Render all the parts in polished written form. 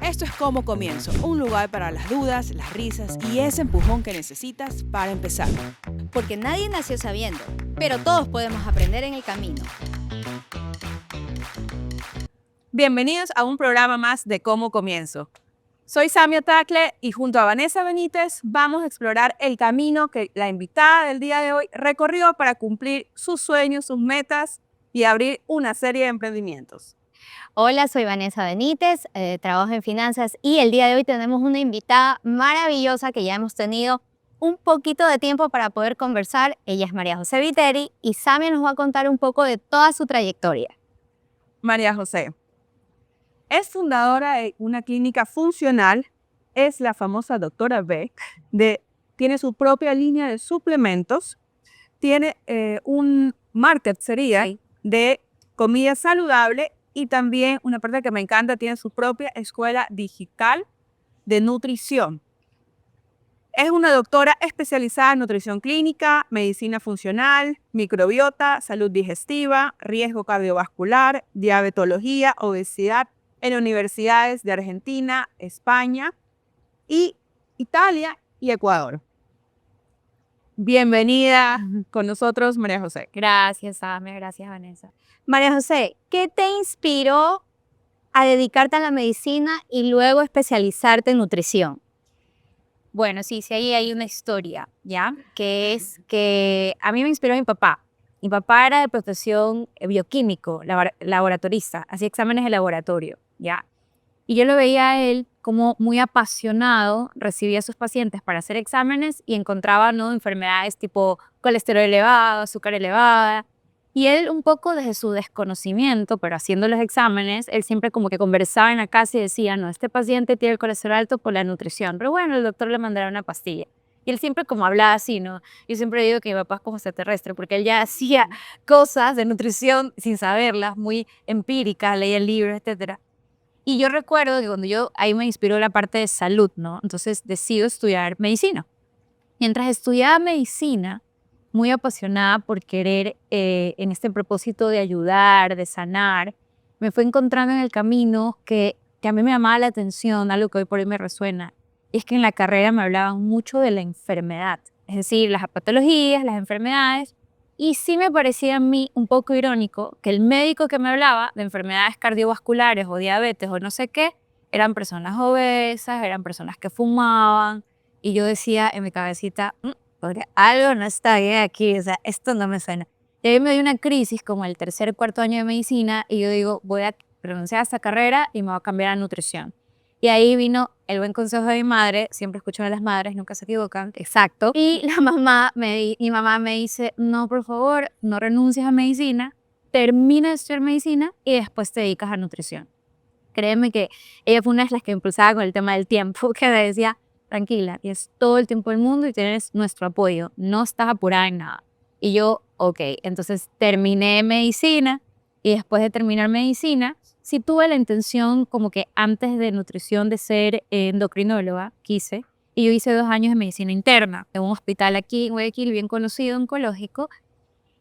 Esto es Cómo Comienzo, un lugar para las dudas, las risas y ese empujón que necesitas para empezar. Porque nadie nació sabiendo, pero todos podemos aprender en el camino. Bienvenidos a un programa más de Cómo Comienzo. Soy Samia Tacle y junto a Vanessa Benítez vamos a explorar el camino que la invitada del día de hoy recorrió para cumplir sus sueños, sus metas y abrir una serie de emprendimientos. Hola, soy Vanessa Benítez, trabajo en finanzas y el día de hoy tenemos una invitada maravillosa que ya hemos tenido un poquito de tiempo para poder conversar. Ella es María José Viteri y Samia nos va a contar un poco de toda su trayectoria. María José es fundadora de una clínica funcional, es la famosa doctora B, tiene su propia línea de suplementos, tiene un market de comida saludable y también una parte que me encanta, tiene su propia escuela digital de nutrición. Es una doctora especializada en nutrición clínica, medicina funcional, microbiota, salud digestiva, riesgo cardiovascular, diabetología, obesidad en universidades de Argentina, España y Italia y Ecuador. Bienvenida con nosotros, María José. Gracias, Samia. Gracias, Vanessa. María José, ¿qué te inspiró a dedicarte a la medicina y luego especializarte en nutrición? Bueno, sí, ahí hay una historia, ¿ya? Que es que a mí me inspiró mi papá. Mi papá era de profesión bioquímico, laboratorista, hacía exámenes de laboratorio, ¿ya? Y yo lo veía a él como muy apasionado, recibía a sus pacientes para hacer exámenes y encontraba, ¿no?, enfermedades tipo colesterol elevado, azúcar elevada. Y él un poco desde su desconocimiento, pero haciendo los exámenes, él siempre como que conversaba en la casa y decía, no, este paciente tiene el colesterol alto por la nutrición, pero bueno, el doctor le mandará una pastilla. Y él siempre como hablaba así, ¿no? Yo siempre digo que mi papá es como extraterrestre, porque él ya hacía cosas de nutrición sin saberlas, muy empíricas, leía libros, etcétera. Y yo recuerdo que ahí me inspiró la parte de salud, ¿no? Entonces decido estudiar medicina. Mientras estudiaba medicina, muy apasionada por querer en este propósito de ayudar, de sanar, me fue encontrando en el camino que a mí me llamaba la atención, algo que hoy por hoy me resuena, es que en la carrera me hablaban mucho de la enfermedad, es decir, las patologías, las enfermedades, y sí me parecía a mí un poco irónico que el médico que me hablaba de enfermedades cardiovasculares o diabetes o no sé qué, eran personas obesas, eran personas que fumaban, y yo decía en mi cabecita, algo no está bien aquí, o sea, esto no me suena. Y ahí me dio una crisis como el tercer, cuarto año de medicina y yo digo, voy a renunciar a esta carrera y me voy a cambiar a nutrición. Y ahí vino el buen consejo de mi madre, siempre escucho a las madres, nunca se equivocan, exacto. Y mi mamá me dice, no, por favor, no renuncies a medicina, termina de estudiar medicina y después te dedicas a nutrición. Créeme que ella fue una de las que impulsaba con el tema del tiempo, que me decía, tranquila, tienes todo el tiempo del mundo y tienes nuestro apoyo, no estás apurada en nada. Y yo, ok, entonces terminé medicina y después de terminar medicina, sí tuve la intención como que antes de nutrición de ser endocrinóloga, quise, y yo hice 2 años de medicina interna en un hospital aquí en Guayaquil, bien conocido, oncológico,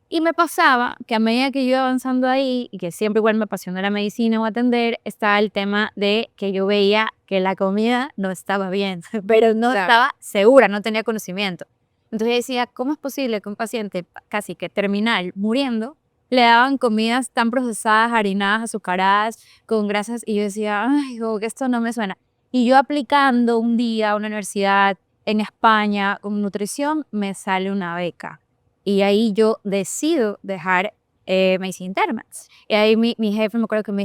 y me pasaba que a medida que yo iba avanzando ahí, y que siempre igual me apasionó la medicina o atender, estaba el tema de que yo veía que la comida no estaba bien, pero no estaba segura, no tenía conocimiento. Entonces decía, ¿cómo es posible que un paciente casi que terminal, muriendo, le daban comidas tan procesadas, harinadas, azucaradas, con grasas? Y yo decía, ay, como que esto no me suena. Y yo aplicando un día a una universidad en España con nutrición, me sale una beca. Y ahí yo decido dejar medicina interna. Y ahí mi jefe me acuerdo que me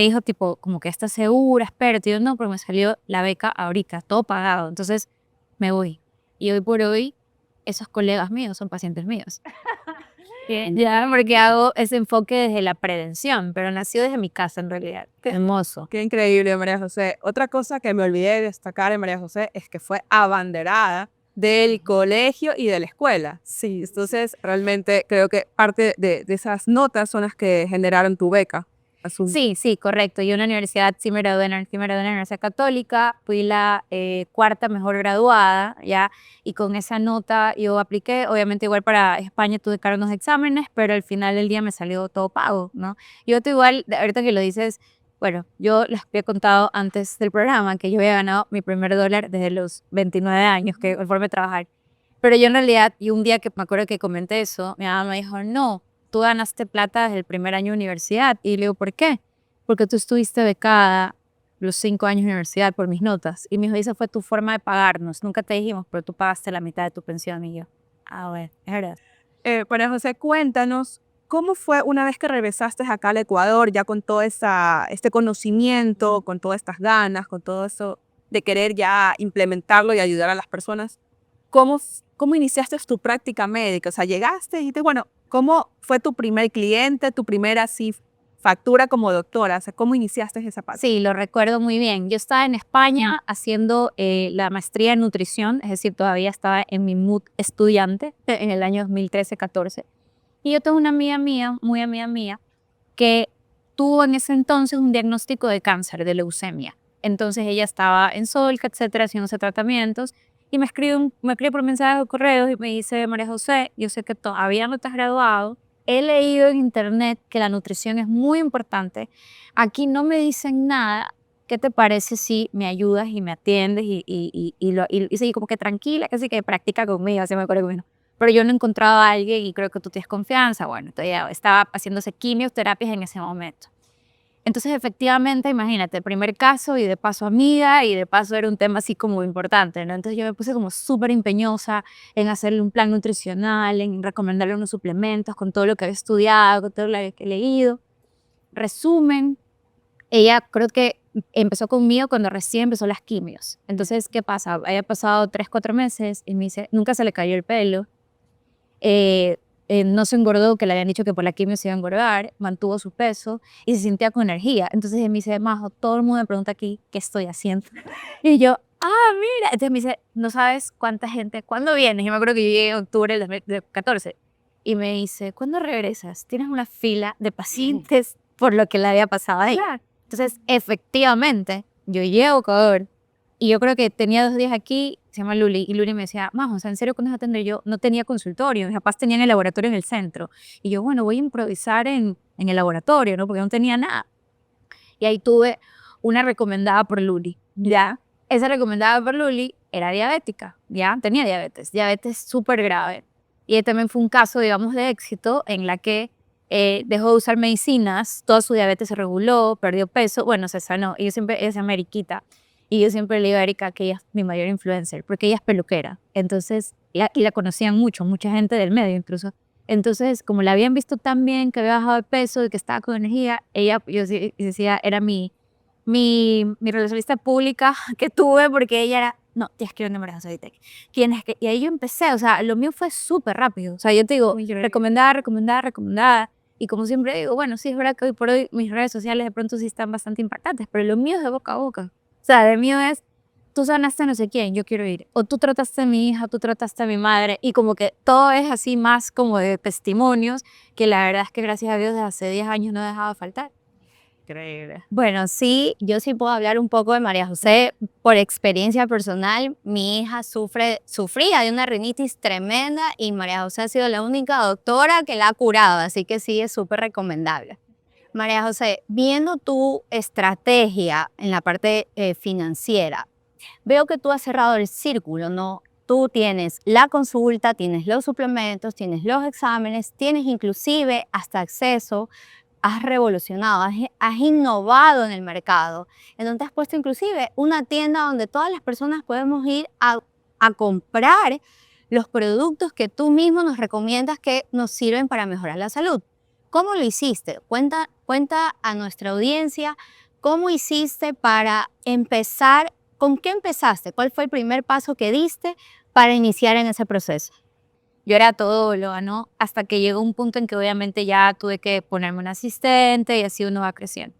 dijo tipo, como que estás segura, espérate. Y yo no, pero me salió la beca ahorita, todo pagado. Entonces me voy. Y hoy por hoy, esos colegas míos son pacientes míos. Ya, porque hago ese enfoque desde la prevención, pero nació desde mi casa en realidad. Hermoso. Qué increíble, María José. Otra cosa que me olvidé de destacar en María José es que fue abanderada del colegio y de la escuela. Sí, entonces realmente creo que parte de esas notas son las que generaron tu beca. Sí, correcto. Yo en la universidad sí me gradué en la Universidad Católica, fui la cuarta mejor graduada, ¿ya? Y con esa nota yo apliqué, obviamente igual para España tuve que dar unos exámenes, pero al final del día me salió todo pago, ¿no? Yo igual, ahorita que lo dices, Bueno, yo les había contado antes del programa que yo había ganado mi primer dólar desde los 29 años que formé a trabajar. Pero yo en realidad, y un día que me acuerdo que comenté eso, mi mamá me dijo, no, tú ganaste plata desde el primer año de universidad. Y le digo, ¿por qué? Porque tú estuviste becada los 5 años de universidad por mis notas. Y me dijo, esa fue tu forma de pagarnos. Nunca te dijimos, pero tú pagaste la mitad de tu pensión. Y yo, bueno, es verdad. María José, cuéntanos, ¿cómo fue una vez que regresaste acá al Ecuador, ya con todo este conocimiento, con todas estas ganas, con todo eso de querer ya implementarlo y ayudar a las personas? ¿Cómo iniciaste tu práctica médica? O sea, llegaste y dijiste, bueno, ¿cómo fue tu primer cliente, tu primera así, factura como doctora? O sea, ¿cómo iniciaste esa parte? Sí, lo recuerdo muy bien. Yo estaba en España haciendo la maestría en nutrición, es decir, todavía estaba en mi mood estudiante en el año 2013-14. Y yo tengo una amiga mía, muy amiga mía, que tuvo en ese entonces un diagnóstico de cáncer, de leucemia. Entonces ella estaba en Solca, etcétera, haciéndose tratamientos. Y me escribe por mensajes de correos y me dice, María José, yo sé que todavía no te has graduado. He leído en internet que la nutrición es muy importante. Aquí no me dicen nada. ¿Qué te parece si me ayudas y me atiendes y seguí como que tranquila, casi que practica conmigo, así me acuerdo que pero yo no encontraba a alguien y creo que tú tienes confianza. Bueno, todavía estaba haciéndose quimioterapias en ese momento. Entonces, efectivamente, imagínate, el primer caso y de paso amiga y de paso era un tema así como importante, ¿no? Entonces yo me puse como súper empeñosa en hacerle un plan nutricional, en recomendarle unos suplementos con todo lo que había estudiado, con todo lo que he leído. Resumen, ella creo que empezó conmigo cuando recién empezó las quimios. Entonces, ¿qué pasa? Había pasado 3, 4 meses y me dice, nunca se le cayó el pelo. No se engordó, que le habían dicho que por la quimio se iba a engordar, mantuvo su peso y se sentía con energía. Entonces me dice, Majo, todo el mundo me pregunta aquí qué estoy haciendo. Y yo, mira. Entonces me dice, no sabes cuánta gente, ¿cuándo vienes? Y me acuerdo que yo llegué en octubre del 2014. Y me dice, ¿cuándo regresas? Tienes una fila de pacientes por lo que le había pasado a ella. Entonces, efectivamente, yo llego a Ecuador y yo creo que tenía 2 días aquí, se llama Luli, y Luli me decía, Majo, o sea, ¿en serio cuándo vas a atender? Yo no tenía consultorio, mis papás tenían el laboratorio en el centro. Y yo, bueno, voy a improvisar en el laboratorio, ¿no? Porque no tenía nada. Y ahí tuve una recomendada por Luli, ¿ya? Esa recomendada por Luli era diabética, ¿ya? Tenía diabetes súper grave. Y también fue un caso, digamos, de éxito en la que dejó de usar medicinas, toda su diabetes se reguló, perdió peso, bueno, se sanó. Y yo siempre, ella se llama Eriquita. Y yo siempre le digo a Erika que ella es mi mayor influencer, porque ella es peluquera. Entonces, y la conocían mucho, mucha gente del medio incluso. Entonces, como la habían visto tan bien, que había bajado de peso y que estaba con energía, ella, yo decía, era mi relacionista pública que tuve, porque ella era, no, tienes que ir a María José Vitec. Y ahí yo empecé, o sea, lo mío fue súper rápido. O sea, yo te digo, recomendada. Y como siempre digo, bueno, sí, es verdad que hoy por hoy mis redes sociales de pronto sí están bastante impactantes, pero lo mío es de boca a boca. O sea, de mío es, tú sanaste a no sé quién, yo quiero ir. O tú trataste a mi hija, tú trataste a mi madre. Y como que todo es así más como de testimonios, que la verdad es que gracias a Dios desde hace 10 años no ha dejado de faltar. Increíble. Bueno, sí, yo sí puedo hablar un poco de María José por experiencia personal. Mi hija sufría de una rinitis tremenda y María José ha sido la única doctora que la ha curado, así que sí, es súper recomendable. María José, viendo tu estrategia en la parte financiera, veo que tú has cerrado el círculo, ¿no? Tú tienes la consulta, tienes los suplementos, tienes los exámenes, tienes inclusive hasta acceso, has revolucionado, has innovado en el mercado, en donde has puesto inclusive una tienda donde todas las personas podemos ir a comprar los productos que tú mismo nos recomiendas que nos sirven para mejorar la salud. ¿Cómo lo hiciste? Cuenta a nuestra audiencia cómo hiciste para empezar, con qué empezaste, cuál fue el primer paso que diste para iniciar en ese proceso. Yo era todóloga, ¿no? Hasta que llegó un punto en que obviamente ya tuve que ponerme un asistente y así uno va creciendo.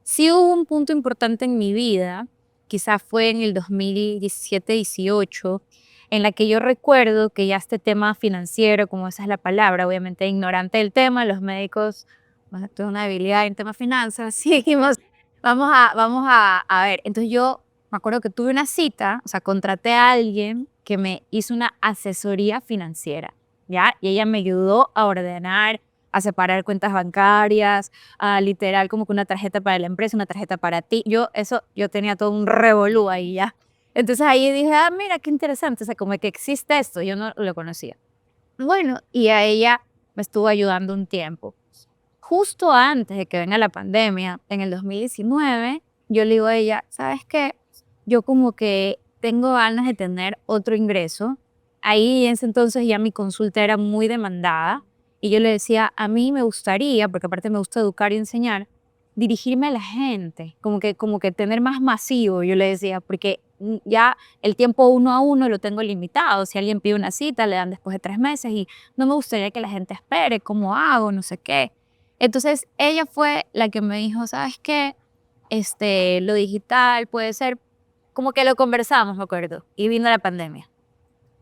Sí hubo un punto importante en mi vida, quizás fue en el 2017-18, en la que yo recuerdo que ya este tema financiero, como esa es la palabra, obviamente ignorante del tema, los médicos, bueno, tengo una debilidad en tema finanzas, y dijimos, vamos a ver. Entonces yo me acuerdo que tuve una cita, o sea, contraté a alguien que me hizo una asesoría financiera, ¿ya? Y ella me ayudó a ordenar, a separar cuentas bancarias, a literal como que una tarjeta para la empresa, una tarjeta para ti. Yo tenía todo un revolú ahí ya. Entonces ahí dije, mira, qué interesante, o sea, como que existe esto, yo no lo conocía. Bueno, y a ella me estuvo ayudando un tiempo. Justo antes de que venga la pandemia, en el 2019, yo le digo a ella, ¿sabes qué? Yo como que tengo ganas de tener otro ingreso. Ahí en ese entonces ya mi consulta era muy demandada y yo le decía, a mí me gustaría, porque aparte me gusta educar y enseñar, dirigirme a la gente, como que tener más masivo, yo le decía, porque ya el tiempo uno a uno lo tengo limitado. Si alguien pide una cita, le dan después de 3 meses y no me gustaría que la gente espere, ¿cómo hago? No sé qué. Entonces ella fue la que me dijo, ¿sabes qué? Lo digital puede ser, como que lo conversamos, me acuerdo, y vino la pandemia.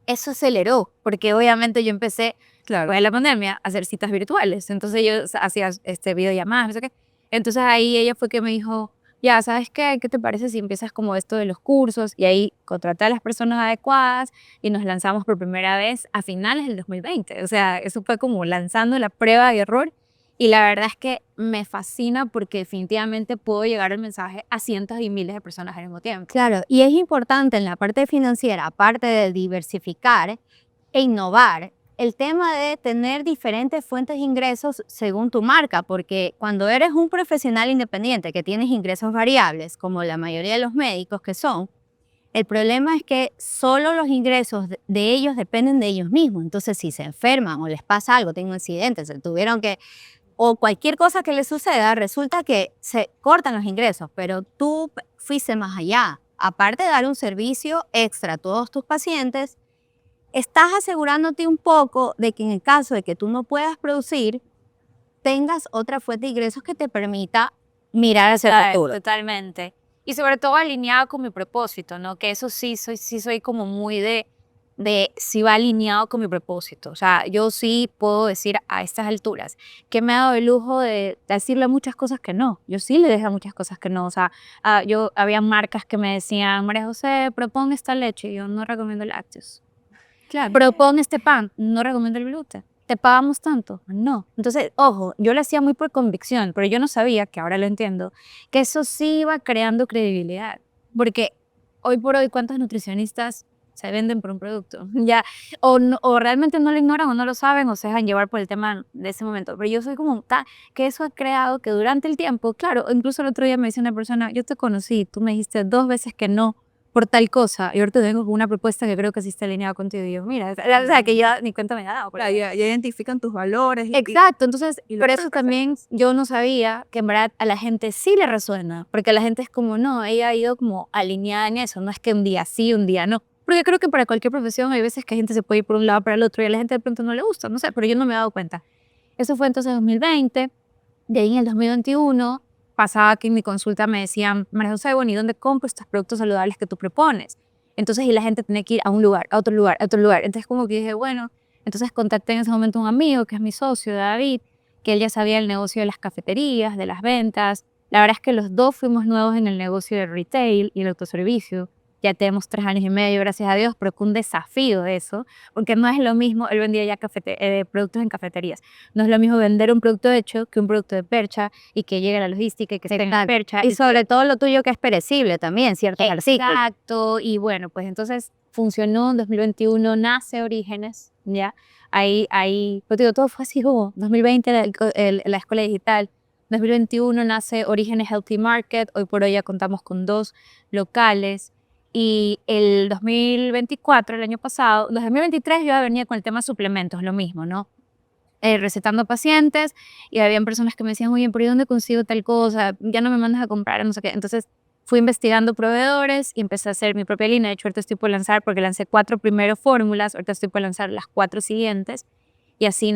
Eso aceleró, porque obviamente yo empecé, Claro. después de la pandemia, a hacer citas virtuales. Entonces yo hacía videollamadas, no sé qué. Entonces ahí ella fue que me dijo, ya, ¿sabes qué? ¿Qué te parece si empiezas como esto de los cursos? Y ahí contraté a las personas adecuadas y nos lanzamos por primera vez a finales del 2020. O sea, eso fue como lanzando la prueba y error. Y la verdad es que me fascina porque definitivamente puedo llegar el mensaje a cientos y miles de personas al mismo tiempo. Claro, y es importante en la parte financiera, aparte de diversificar e innovar, el tema de tener diferentes fuentes de ingresos según tu marca, porque cuando eres un profesional independiente que tienes ingresos variables, como la mayoría de los médicos que son, el problema es que solo los ingresos de ellos dependen de ellos mismos. Entonces, si se enferman o les pasa algo, tienen un accidente, se tuvieron que o cualquier cosa que le suceda, resulta que se cortan los ingresos, pero tú fuiste más allá. Aparte de dar un servicio extra a todos tus pacientes, estás asegurándote un poco de que en el caso de que tú no puedas producir, tengas otra fuente de ingresos que te permita mirar hacia el futuro. Totalmente. Y sobre todo alineado con mi propósito, ¿no? Que eso sí soy como muy de si va alineado con mi propósito. O sea, yo sí puedo decir a estas alturas que me ha dado el lujo de decirle muchas cosas que no. Yo sí le dejé muchas cosas que no. O sea, había marcas que me decían, María José, propon esta leche. Y yo no recomiendo lácteos. Claro. Propon este pan. No recomiendo el gluten. ¿Te pagamos tanto? No. Entonces, ojo, yo lo hacía muy por convicción, pero yo no sabía, que ahora lo entiendo, que eso sí iba creando credibilidad. Porque hoy por hoy, ¿cuántos nutricionistas se venden por un producto? Ya, o realmente no lo ignoran o no lo saben o se dejan llevar por el tema de ese momento. Pero yo soy como, que eso ha creado que durante el tiempo, claro, incluso el otro día me decía una persona, yo te conocí, tú me dijiste 2 veces que no por tal cosa, y ahorita vengo con una propuesta que creo que sí está alineada contigo. Y yo, mira, o sea, que ya ni cuenta me ha dado. Claro, ya identifican tus valores. Exacto, entonces, y lo por que eso también yo no sabía que en verdad a la gente sí le resuena, porque la gente es como, no, ella ha ido como alineada en eso, no es que un día sí, un día no. Porque creo que para cualquier profesión hay veces que la gente se puede ir por un lado para el otro y a la gente de pronto no le gusta, no sé, pero yo no me he dado cuenta. Eso fue entonces en 2020, de ahí en el 2021 pasaba que en mi consulta me decían, María José, bueno, ¿y dónde compro estos productos saludables que tú propones? Entonces, y la gente tenía que ir a un lugar, a otro lugar, a otro lugar. Entonces como que dije, bueno, entonces contacté en ese momento a un amigo que es mi socio, David, que él ya sabía el negocio de las cafeterías, de las ventas. La verdad es que los dos fuimos nuevos en el negocio de retail y el autoservicio. Ya tenemos 3 años y medio, gracias a Dios, pero fue un desafío eso, porque no es lo mismo, él vendía ya productos en cafeterías. No es lo mismo vender un producto hecho que un producto de percha y que llegue a la logística y que esté en la percha. Y sobre todo lo tuyo que es perecible también, ciertos artículos. Exacto, y bueno, pues entonces funcionó en 2021, nace Orígenes, ¿ya? Pues digo, todo fue así como 2020 la escuela digital, 2021 nace Orígenes Healthy Market, hoy por hoy ya contamos con 2 locales, y el 2024, el año pasado, 2023 yo ya venía con el tema de suplementos, lo mismo, ¿no? Recetando pacientes, y habían personas que me decían, oye, ¿por dónde consigo tal cosa? Ya no me mandas a comprar, no sé qué. Entonces fui investigando proveedores y empecé a hacer mi propia línea. De hecho, ahorita estoy por lanzar, porque lancé 4 primero fórmulas, ahorita estoy por lanzar las 4 siguientes, y así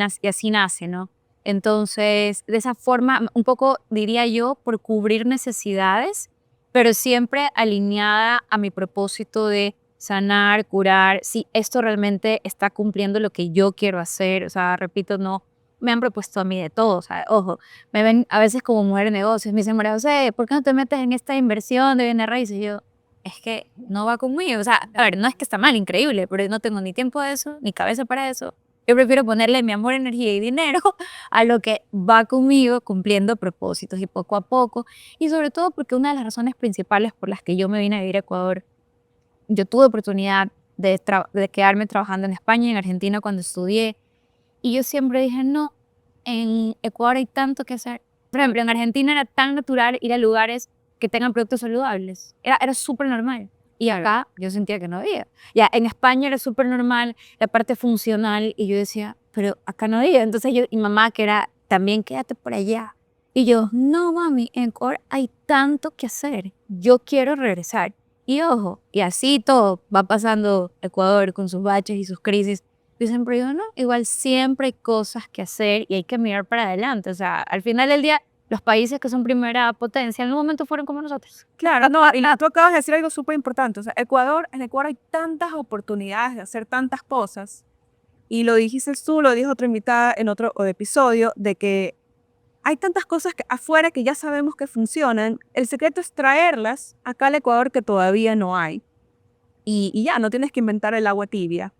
nace, ¿no? Entonces, de esa forma, un poco, diría yo, por cubrir necesidades, pero siempre alineada a mi propósito de sanar, curar, si esto realmente está cumpliendo lo que yo quiero hacer. O sea, repito, no me han propuesto a mí de todo. O sea, ojo, me ven a veces como mujer de negocios, me dicen, María José, ¿por qué no te metes en esta inversión de bienes raíces? Y yo, es que no va conmigo. O sea, a ver, no es que está mal, increíble, pero no tengo ni tiempo de eso, ni cabeza para eso. Yo prefiero ponerle mi amor, energía y dinero a lo que va conmigo cumpliendo propósitos y poco a poco. Y sobre todo porque una de las razones principales por las que yo me vine a vivir a Ecuador, yo tuve oportunidad de quedarme trabajando en España y en Argentina cuando estudié. Y yo siempre dije, no, en Ecuador hay tanto que hacer. Por ejemplo, en Argentina era tan natural ir a lugares que tengan productos saludables. Era súper normal. Y acá yo sentía que no había. Ya, en España era súper normal la parte funcional y yo decía, pero acá no había. Entonces mi mamá, que era, también quédate por allá. Y yo, no mami, en Ecuador hay tanto que hacer. Yo quiero regresar. Y ojo, y así todo va pasando Ecuador con sus baches y sus crisis. Yo siempre digo, no, igual siempre hay cosas que hacer y hay que mirar para adelante. O sea, al final del día, los países que son primera potencia en un momento fueron como nosotros. Claro, no, y tú acabas de decir algo súper importante. O sea, en Ecuador hay tantas oportunidades de hacer tantas cosas. Y lo dijiste tú, lo dijo otra invitada en otro episodio, de que hay tantas cosas afuera que ya sabemos que funcionan. El secreto es traerlas acá al Ecuador que todavía no hay. Y ya, no tienes que inventar el agua tibia.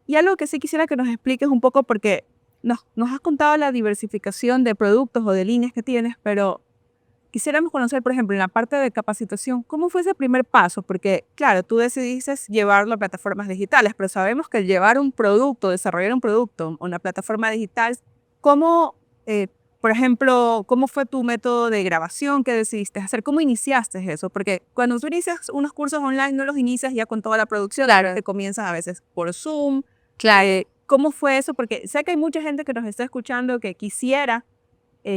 Y algo que sí quisiera que nos expliques un poco, porque nos has contado la diversificación de productos o de líneas que tienes, pero quisiéramos conocer, por ejemplo, en la parte de capacitación, ¿cómo fue ese primer paso? Porque, claro, tú decidiste llevarlo a plataformas digitales, pero sabemos que el llevar un producto, desarrollar un producto, una plataforma digital, ¿cómo, por ejemplo, cómo fue tu método de grabación que decidiste hacer? ¿Cómo iniciaste eso? Porque cuando tú inicias unos cursos online, no los inicias ya con toda la producción, Claro. te comienzas a veces por Zoom. Claro. ¿Cómo fue eso? Porque sé que hay mucha gente que nos está escuchando que quisiera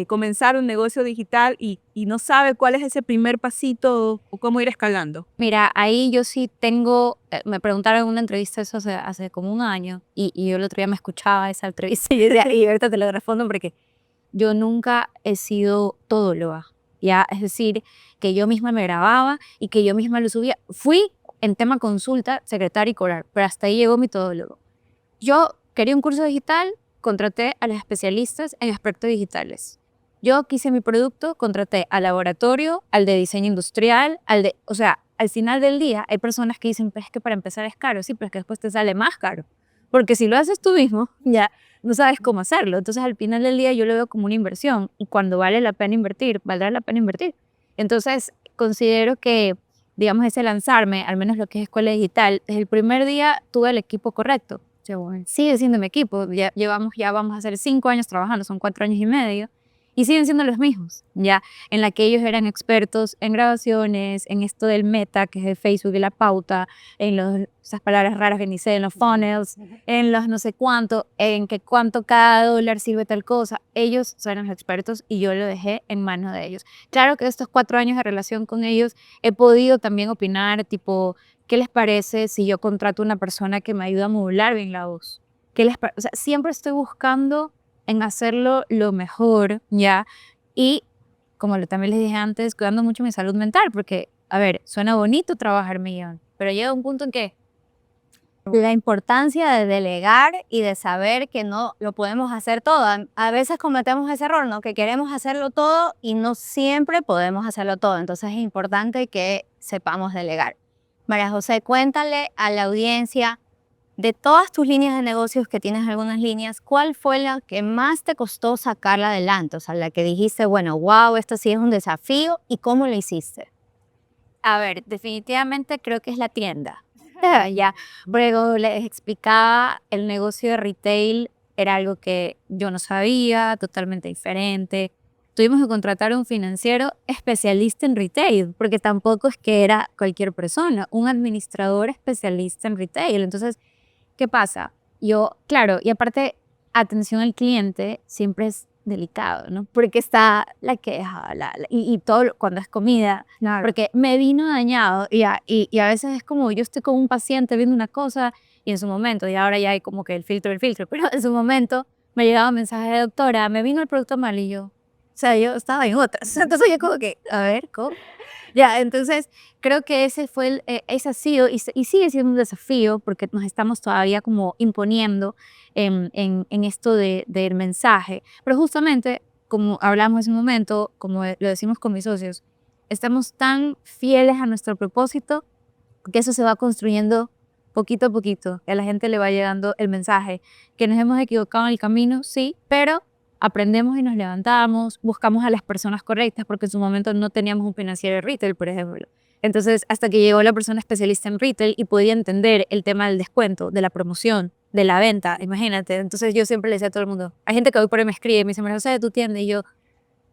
comenzar un negocio digital y no sabe cuál es ese primer pasito o cómo ir escalando. Mira, ahí yo sí tengo, me preguntaron en una entrevista eso hace como un año y yo el otro día me escuchaba esa entrevista y ahorita te lo respondo porque yo nunca he sido todóloga, ¿ya? Es decir, que yo misma me grababa y que yo misma lo subía. Fui en tema consulta, secretaria y cobrar, pero hasta ahí llegó mi todólogo. Yo quería un curso digital, contraté a los especialistas en aspectos digitales. Yo quise mi producto, contraté al laboratorio, al de diseño industrial, o sea, al final del día hay personas que dicen, pues es que para empezar es caro, sí, pero es que después te sale más caro. Porque si lo haces tú mismo, ya no sabes cómo hacerlo. Entonces al final del día yo lo veo como una inversión y cuando vale la pena invertir, valdrá la pena invertir. Entonces considero que, digamos, ese lanzarme, al menos lo que es escuela digital, desde el primer día tuve el equipo correcto. Sigue siendo mi equipo, ya vamos a hacer 5 años trabajando, son 4 años y medio, y siguen siendo los mismos, ya, en la que ellos eran expertos en grabaciones, en esto del meta, que es el Facebook y la pauta, en esas palabras raras que ni sé, en los funnels, en los no sé cuánto, en que cuánto cada dólar sirve tal cosa. Ellos son los expertos y yo lo dejé en manos de ellos. Claro que estos 4 años de relación con ellos he podido también opinar, tipo, ¿qué les parece si yo contrato a una persona que me ayuda a modular bien la voz? O sea, siempre estoy buscando en hacerlo lo mejor, ¿ya? Y, como también les dije antes, cuidando mucho mi salud mental, porque, a ver, suena bonito trabajar millón, pero llega un punto en que la importancia de delegar y de saber que no lo podemos hacer todo. A veces cometemos ese error, ¿no? Que queremos hacerlo todo y no siempre podemos hacerlo todo. Entonces es importante que sepamos delegar. María José, cuéntale a la audiencia de todas tus líneas de negocios, que tienes algunas líneas, ¿cuál fue la que más te costó sacarla adelante? O sea, la que dijiste, bueno, wow, esto sí es un desafío, ¿y cómo lo hiciste? A ver, definitivamente creo que es la tienda. Ya, luego les explicaba, el negocio de retail era algo que yo no sabía, totalmente diferente. Tuvimos que contratar a un financiero especialista en retail, porque tampoco es que era cualquier persona, un administrador especialista en retail. Entonces, ¿qué pasa? Yo, claro, y aparte, atención al cliente siempre es delicado, ¿no? Porque está la queja y todo cuando es comida, Claro. porque me vino dañado y a veces es como yo estoy con un paciente viendo una cosa y en su momento, y ahora ya hay como que el filtro, pero en su momento me llegaba un mensaje de doctora, me vino el producto mal y yo, o sea, yo estaba en otras. Entonces yo como que, a ver, ¿cómo? Ya, entonces creo que ese ha sido y sigue siendo un desafío porque nos estamos todavía como imponiendo en esto del mensaje. Pero justamente, como hablamos hace un momento, como lo decimos con mis socios, estamos tan fieles a nuestro propósito que eso se va construyendo poquito a poquito, a la gente le va llegando el mensaje, que nos hemos equivocado en el camino, sí, pero aprendemos y nos levantamos, buscamos a las personas correctas, porque en su momento no teníamos un financiero de retail, por ejemplo. Entonces, hasta que llegó la persona especialista en retail y podía entender el tema del descuento, de la promoción, de la venta, imagínate. Entonces, yo siempre le decía a todo el mundo, hay gente que hoy por hoy me escribe y me dice, María José, ¿de tu tienda? Y yo,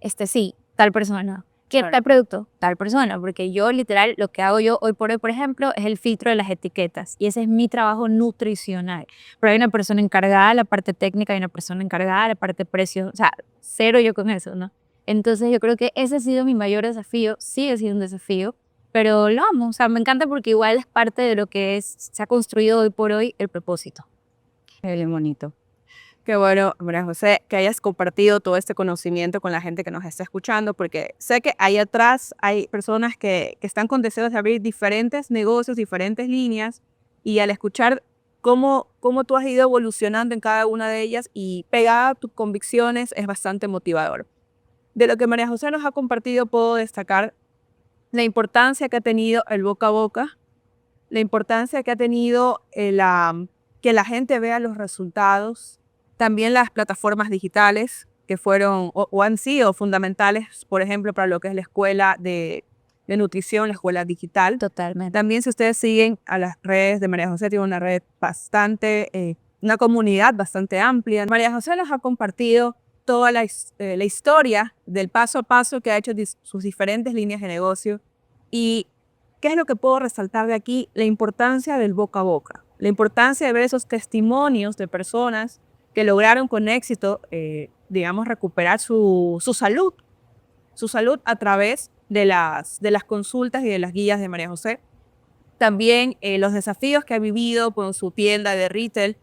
sí, tal persona. ¿Qué tal producto? Tal persona, porque yo literal lo que hago yo hoy, por ejemplo, es el filtro de las etiquetas y ese es mi trabajo nutricional. Pero hay una persona encargada de la parte técnica, hay una persona encargada de la parte de precio, o sea, cero yo con eso, ¿no? Entonces yo creo que ese ha sido mi mayor desafío, sigue siendo un desafío, pero lo amo, o sea, me encanta porque igual es parte de lo que se ha construido hoy por hoy el propósito. Qué bonito. Qué bueno, María José, que hayas compartido todo este conocimiento con la gente que nos está escuchando, porque sé que ahí atrás hay personas que están con deseos de abrir diferentes negocios, diferentes líneas, y al escuchar cómo tú has ido evolucionando en cada una de ellas y pegada a tus convicciones es bastante motivador. De lo que María José nos ha compartido puedo destacar la importancia que ha tenido el boca a boca, la importancia que ha tenido que la gente vea los resultados. También las plataformas digitales que fueron o han sido fundamentales, por ejemplo, para lo que es la escuela de nutrición, la escuela digital. Totalmente. También si ustedes siguen a las redes de María José, tiene una red una comunidad bastante amplia. María José nos ha compartido toda la historia del paso a paso que ha hecho sus diferentes líneas de negocio. ¿Y qué es lo que puedo resaltar de aquí? La importancia del boca a boca, la importancia de ver esos testimonios de personas que lograron con éxito, recuperar su salud a través de las consultas y de las guías de María José. También los desafíos que ha vivido con su tienda de retail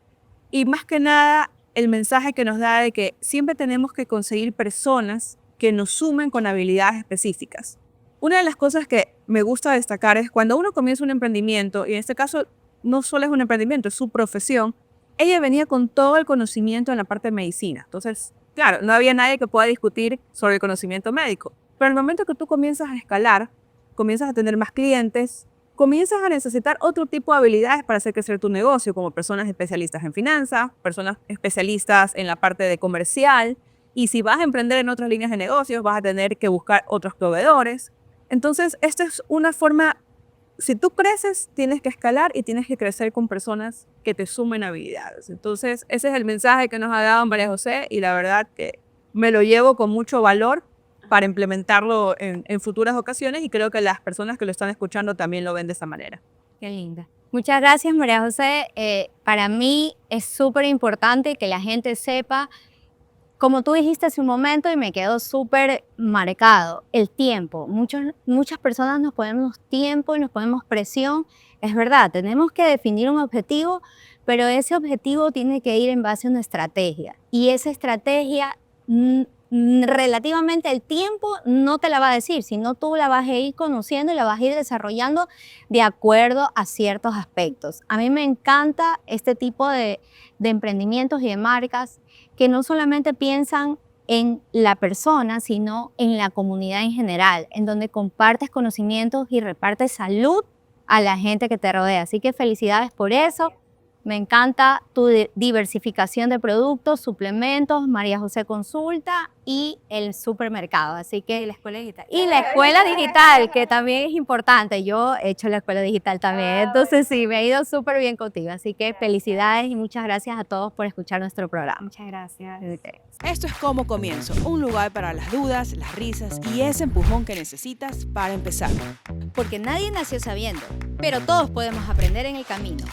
y más que nada el mensaje que nos da de que siempre tenemos que conseguir personas que nos sumen con habilidades específicas. Una de las cosas que me gusta destacar es cuando uno comienza un emprendimiento, y en este caso no solo es un emprendimiento, es su profesión. Ella venía con todo el conocimiento en la parte de medicina. Entonces, claro, no había nadie que pueda discutir sobre el conocimiento médico. Pero al momento que tú comienzas a escalar, comienzas a tener más clientes, comienzas a necesitar otro tipo de habilidades para hacer crecer tu negocio, como personas especialistas en finanzas, personas especialistas en la parte de comercial. Y si vas a emprender en otras líneas de negocios, vas a tener que buscar otros proveedores. Entonces, esta es una forma. Si tú creces, tienes que escalar y tienes que crecer con personas que te sumen habilidades. Entonces, ese es el mensaje que nos ha dado María José y la verdad que me lo llevo con mucho valor para implementarlo en futuras ocasiones y creo que las personas que lo están escuchando también lo ven de esa manera. Qué linda. Muchas gracias, María José. Para mí es súper importante que la gente sepa, como tú dijiste hace un momento y me quedó súper marcado, el tiempo. Muchas personas nos ponemos tiempo y nos ponemos presión. Es verdad, tenemos que definir un objetivo, pero ese objetivo tiene que ir en base a una estrategia. Y esa estrategia, relativamente el tiempo no te la va a decir, sino tú la vas a ir conociendo y la vas a ir desarrollando de acuerdo a ciertos aspectos. A mí me encanta este tipo de emprendimientos y de marcas que no solamente piensan en la persona, sino en la comunidad en general, en donde compartes conocimientos y repartes salud a la gente que te rodea. Así que felicidades por eso. Me encanta tu diversificación de productos, suplementos, María José Consulta y el supermercado. Así que Y la escuela digital. y la escuela digital, que también es importante. Yo he hecho la escuela digital también, entonces sí, me ha ido súper bien contigo. Así que felicidades y muchas gracias a todos por escuchar nuestro programa. Muchas gracias. Esto es Como Comienzo, un lugar para las dudas, las risas y ese empujón que necesitas para empezar. Porque nadie nació sabiendo, pero todos podemos aprender en el camino.